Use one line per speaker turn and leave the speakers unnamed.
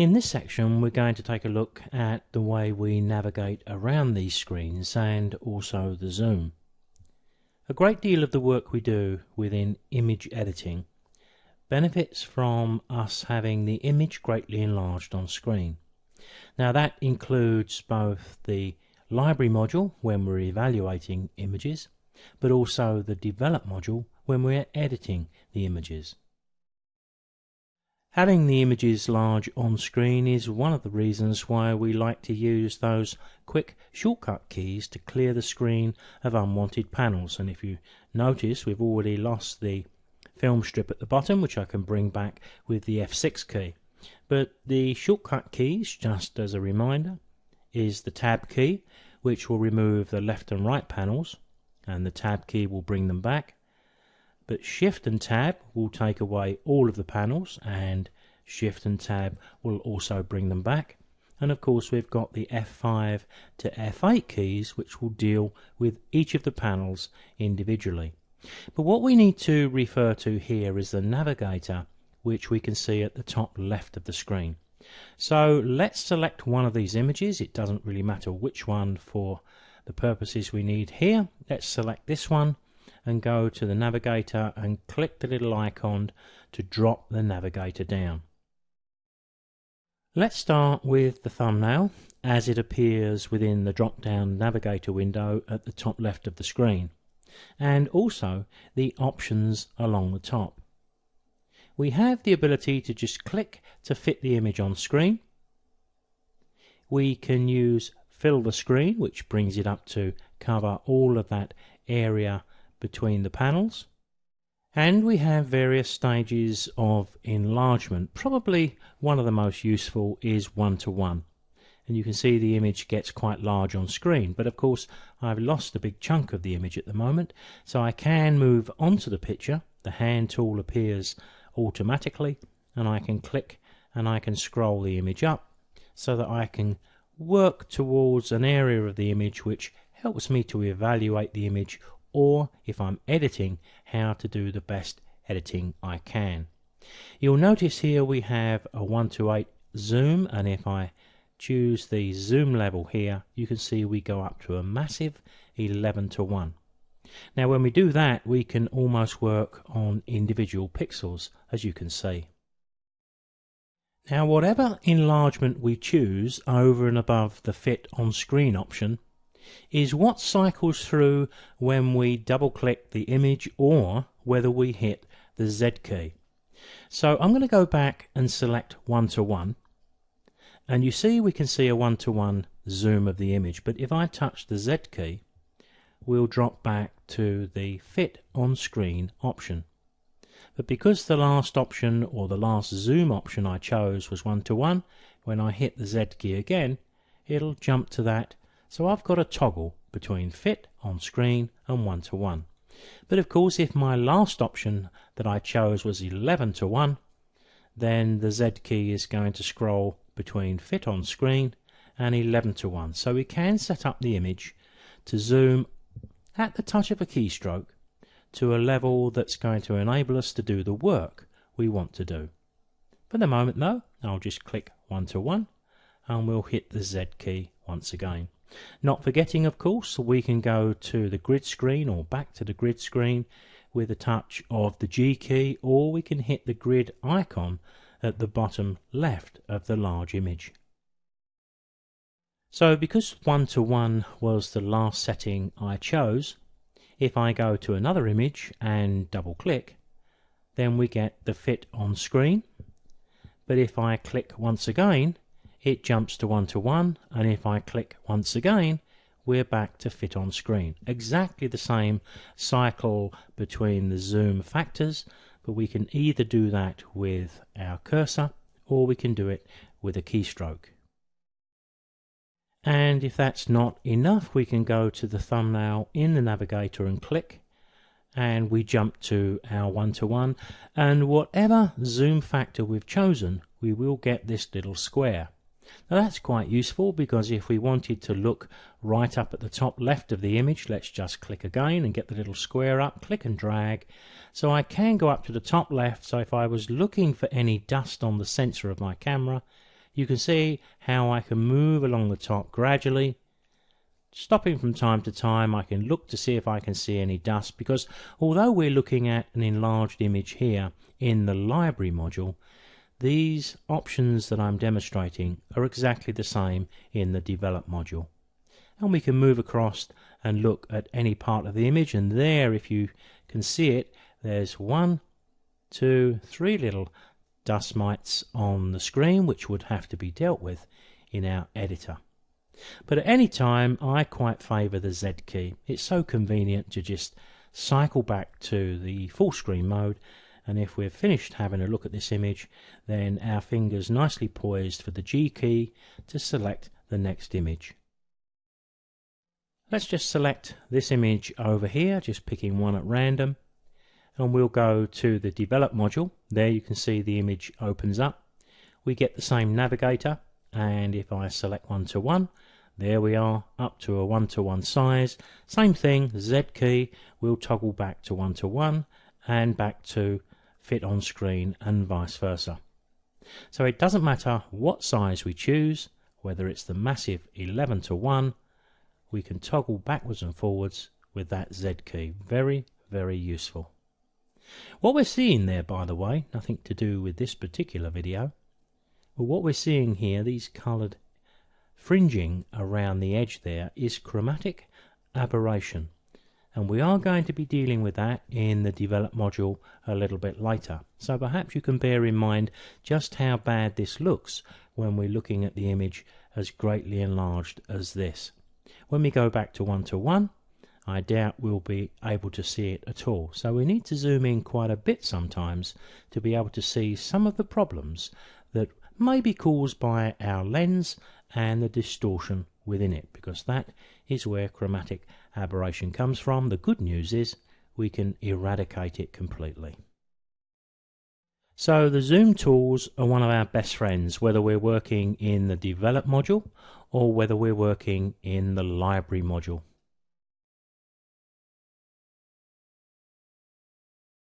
In this section we're going to take a look at the way we navigate around these screens and also the zoom. A great deal of the work we do within image editing benefits from us having the image greatly enlarged on screen. Now that includes both the library module when we're evaluating images, but also the develop module when we're editing the images. Having the images large on screen is one of the reasons why we like to use those quick shortcut keys to clear the screen of unwanted panels. And if you notice, we've already lost the film strip at the bottom, which I can bring back with the F6 key. But the shortcut keys, just as a reminder, is the tab key, which will remove the left and right panels, and the tab key will bring them back. But Shift and Tab will take away all of the panels, and Shift and Tab will also bring them back. And of course we've got the F5 to F8 keys, which will deal with each of the panels individually. But what we need to refer to here is the navigator, which we can see at the top left of the screen. So let's select one of these images. It doesn't really matter which one for the purposes we need here. Let's select this one and go to the navigator and click the little icon to drop the navigator down. Let's start with the thumbnail as it appears within the drop down navigator window at the top left of the screen, and also the options along the top. We have the ability to just click to fit the image on screen. We can use fill the screen, which brings it up to cover all of that area between the panels, and we have various stages of enlargement. Probably one of the most useful is 1:1, and you can see the image gets quite large on screen, but of course I've lost a big chunk of the image at the moment, so I can move onto the picture. The hand tool appears automatically, and I can click and I can scroll the image up so that I can work towards an area of the image which helps me to evaluate the image, or if I'm editing, how to do the best editing I can. You'll notice here we have a 1:8 zoom, and if I choose the zoom level here, you can see we go up to a massive 11:1. Now when we do that, we can almost work on individual pixels, as you can see. Now whatever enlargement we choose over and above the fit on screen option is what cycles through when we double click the image or whether we hit the Z key. So I'm going to go back and select 1:1, and you see we can see a 1:1 zoom of the image, but if I touch the Z key we'll drop back to the fit on screen option. But because the last option or the last zoom option I chose was 1:1, when I hit the Z key again it'll jump to that. So I've got a toggle between fit on screen and 1:1. But of course if my last option that I chose was 11:1, then the Z key is going to scroll between fit on screen and 11:1. So we can set up the image to zoom at the touch of a keystroke to a level that's going to enable us to do the work we want to do. For the moment though, I'll just click 1:1 and we'll hit the Z key once again. Not forgetting, of course, we can go to the grid screen or back to the grid screen with a touch of the G key, or we can hit the grid icon at the bottom left of the large image. So because 1:1 was the last setting I chose, if I go to another image and double click, then we get the fit on screen. But if I click once again, it jumps to 1:1, and if I click once again we're back to fit on screen. Exactly the same cycle between the zoom factors, but we can either do that with our cursor or we can do it with a keystroke. And if that's not enough, we can go to the thumbnail in the navigator and click, and we jump to our 1:1, and whatever zoom factor we've chosen we will get this little square. Now that's quite useful, because if we wanted to look right up at the top left of the image, let's just click again and get the little square up, click and drag. So I can go up to the top left, so if I was looking for any dust on the sensor of my camera, You can see how I can move along the top gradually, stopping from time to time. I can look to see if I can see any dust, because although we're looking at an enlarged image here in the library module, these options that I'm demonstrating are exactly the same in the develop module. And we can move across and look at any part of the image, and there, if you can see it, there's 1, 2, 3 little dust mites on the screen which would have to be dealt with in our editor. But at any time I quite favour the Z key. It's so convenient to just cycle back to the full screen mode, and if we've finished having a look at this image, then our fingers nicely poised for the G key to select the next image. Let's just select this image over here, just picking one at random, and we'll go to the develop module. There you can see the image opens up. We get the same navigator, and if I select 1:1, there we are, up to a 1:1 size. Same thing, Z key will toggle back to 1:1 and back to fit on screen, and vice versa. So it doesn't matter what size we choose, whether it's the massive 11:1, we can toggle backwards and forwards with that Z key. Very, very useful. What we're seeing there, by the way, nothing to do with this particular video, but what we're seeing here, these coloured fringing around the edge there, is chromatic aberration, and we are going to be dealing with that in the develop module a little bit later. So perhaps you can bear in mind just how bad this looks when we're looking at the image as greatly enlarged as this. When we go back to 1:1, I doubt we'll be able to see it at all. So we need to zoom in quite a bit sometimes to be able to see some of the problems that may be caused by our lens and the distortion within it, because that is where chromatic aberration comes from. The good news is we can eradicate it completely. So the zoom tools are one of our best friends, whether we're working in the develop module or whether we're working in the library module.